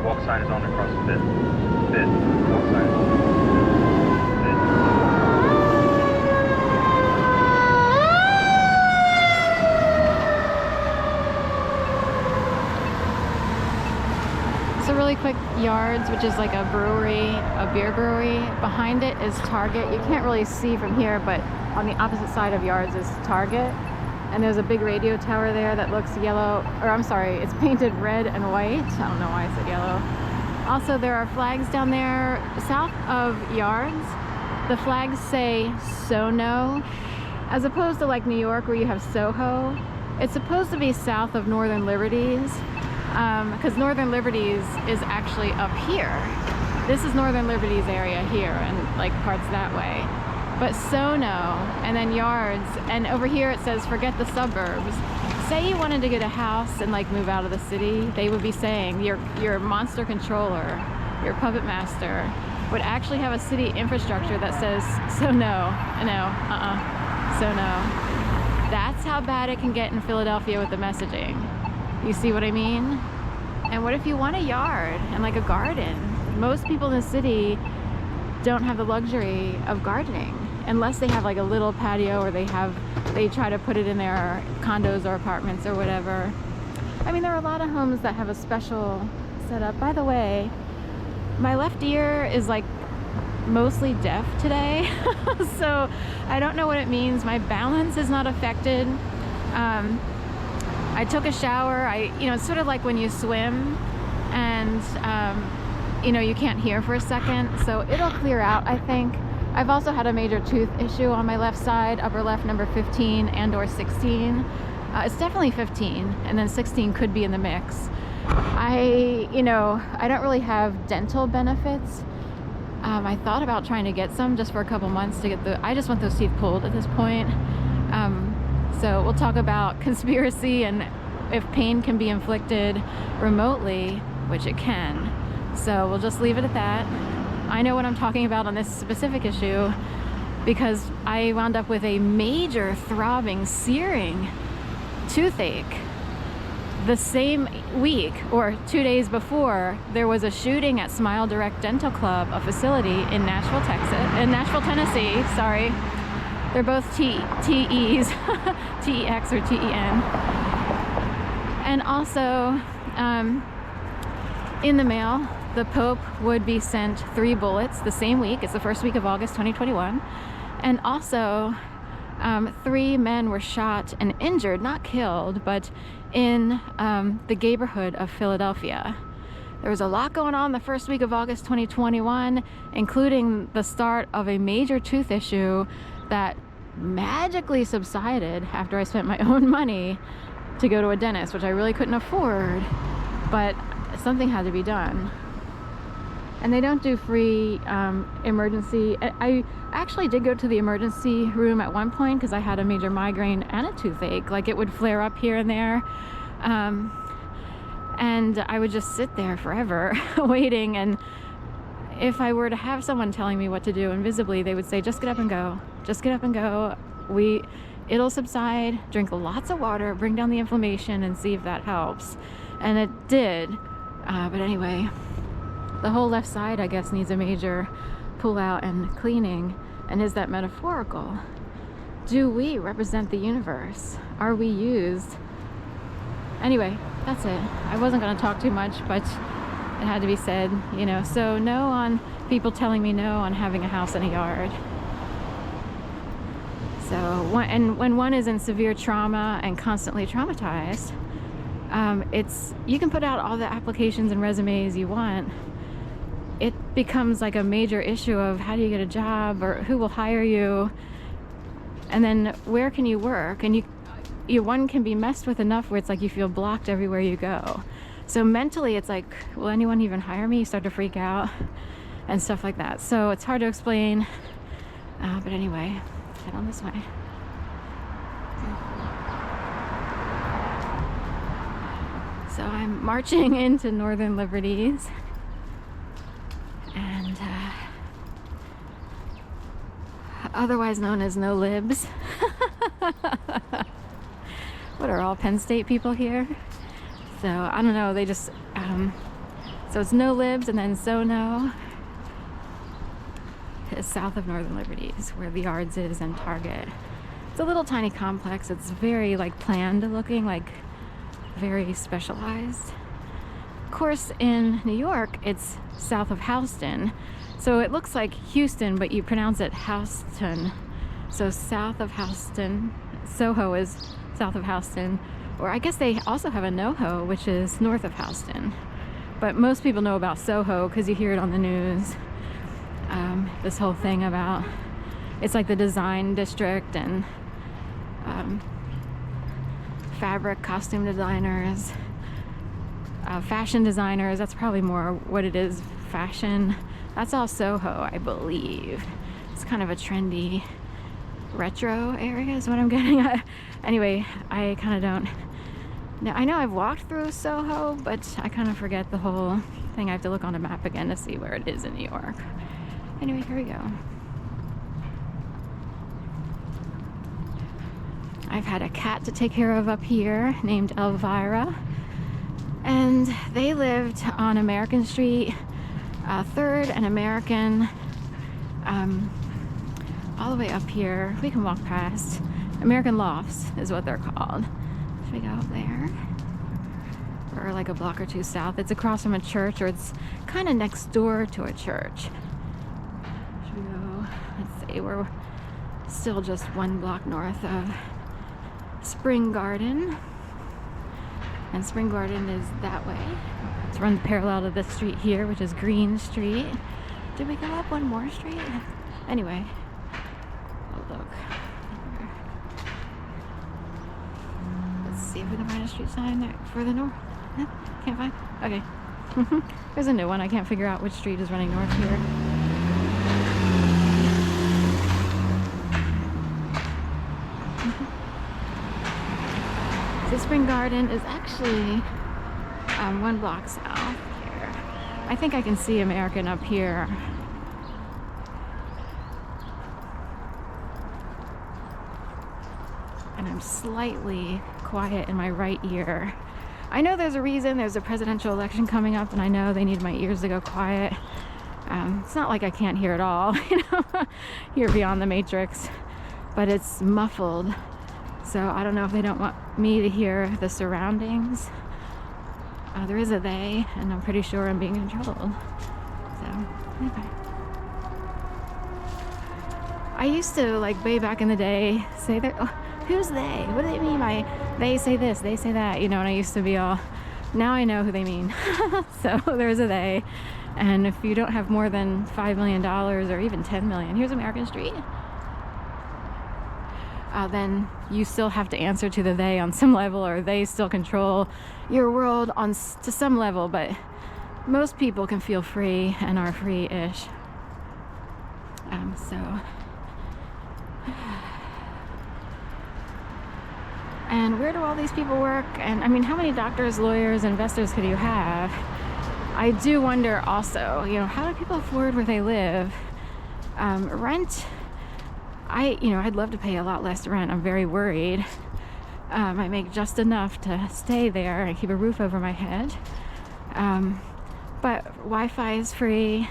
Walk sign is on across the bit. Walk sign is on. So really quick, Yards, which is like a brewery, a beer brewery. Behind it is Target. You can't really see from here, but on the opposite side of Yards is Target. And there's a big radio tower there that looks yellow, or I'm sorry, it's painted red and white. I don't know why I said yellow. Also, there are flags down there south of Yards. The flags say SoNo, as opposed to like New York where you have Soho. It's supposed to be south of Northern Liberties, because Northern Liberties is actually up here. This is Northern Liberties area here, and like parts that way. But SoNo, and then Yards, and over here it says forget the suburbs. Say you wanted to get a house and like move out of the city, they would be saying your monster controller, your puppet master, would actually have a city infrastructure that says SoNo. SoNo. That's how bad it can get in Philadelphia with the messaging. You see what I mean? And what if you want a yard and like a garden? Most people in the city don't have the luxury of gardening unless they have like a little patio, or they try to put it in their condos or apartments or whatever. I mean, there are a lot of homes that have a special setup. By the way, my left ear is like mostly deaf today. So I don't know what it means. My balance is not affected. I took a shower. It's sort of like when you swim and you can't hear for a second, so it'll clear out, I think. I've also had a major tooth issue on my left side, upper left, number 15 and or 16. It's definitely 15, and then 16 could be in the mix. I don't really have dental benefits. I thought about trying to get some just for a couple months to get I just want those teeth pulled at this point. So we'll talk about conspiracy and if pain can be inflicted remotely, which it can. So we'll just leave it at that. I know what I'm talking about on this specific issue because I wound up with a major throbbing, searing toothache the same week or 2 days before there was a shooting at Smile Direct Dental Club, a facility in Nashville, Tennessee. Sorry. They're both TEs, TEX or TEN. And also, in the mail, the Pope would be sent 3 bullets the same week. It's the first week of August 2021. And also, 3 men were shot and injured, not killed, but in the neighborhood of Philadelphia. There was a lot going on the first week of August 2021, including the start of a major tooth issue that magically subsided after I spent my own money to go to a dentist, which I really couldn't afford, but something had to be done. And they don't do free emergency. I actually did go to the emergency room at one point because I had a major migraine and a toothache. Like it would flare up here and there. And I would just sit there forever waiting. And if I were to have someone telling me what to do invisibly, they would say, just get up and go. Just get up and go. It'll subside. Drink lots of water, bring down the inflammation, and see if that helps. And it did. But anyway, the whole left side, I guess, needs a major pull out and cleaning. And is that metaphorical? Do we represent the universe? Are we used? Anyway, that's it. I wasn't going to talk too much, but it had to be said, So no on people telling me no on having a house and a yard. So when one is in severe trauma and constantly traumatized, you can put out all the applications and resumes you want. It becomes like a major issue of how do you get a job or who will hire you, and then where can you work? And one can be messed with enough where it's like you feel blocked everywhere you go. So mentally it's like, will anyone even hire me? You start to freak out and stuff like that. So it's hard to explain, but anyway, head on this way. So I'm marching into Northern Liberties, and otherwise known as NoLibs. What are all Penn State people here? So I don't know, they just it's So it's NoLibs and then SoNo is south of Northern Liberties, where the Yards is and Target. It's a little tiny complex. It's very like planned looking, like very specialized. Of course, in New York, it's south of Houston. So it looks like Houston, but you pronounce it Houston. So south of Houston, Soho is south of Houston. Or I guess they also have a NoHo, which is north of Houston. But most people know about Soho because you hear it on the news. This whole thing about, it's like the design district and fabric, costume designers, fashion designers. That's probably more what it is, fashion. That's all Soho, I believe. It's kind of a trendy retro area is what I'm getting at. Anyway, I kind of don't. Now, I know I've walked through Soho, but I kind of forget the whole thing. I have to look on a map again to see where it is in New York. Anyway, here we go. I've had a cat to take care of up here named Elvira, and they lived on American Street, 3rd and American, all the way up here. We can walk past. American Lofts is what they're called. Should we go up there? Or like a block or two south. It's across from a church, or it's kind of next door to a church. Should we go? Let's see, we're still just 1 block north of Spring Garden. And Spring Garden is that way. It's run parallel to this street here, which is Green Street. Did we go up one more street? Anyway, oh look. Let's see if we can find a street sign there further north. Can't find? Okay. There's a new one. I can't figure out which street is running north here. The Spring Garden is actually 1 block south here. I think I can see American up here. And I'm slightly quiet in my right ear. I know there's a reason. There's a presidential election coming up, and I know they need my ears to go quiet. It's not like I can't hear at all, you know, hear beyond the matrix, but it's muffled. So I don't know if they don't want me to hear the surroundings. There is a they, and I'm pretty sure I'm being controlled. So, okay. I used to, like, way back in the day, say that, oh, who's they? What do they mean by they say this, they say that? You know, and I used to be all, now I know who they mean. So there's a they. And if you don't have more than $5 million or even $10 million, here's American Street. Then you still have to answer to the they on some level, or they still control your world to some level, but most people can feel free and are free-ish. And where do all these people work? And I mean, how many doctors, lawyers, investors could you have? I do wonder also, you know, how do people afford where they live? Rent, I'd love to pay a lot less rent. I'm very worried. I make just enough to stay there and keep a roof over my head. But Wi-Fi is free.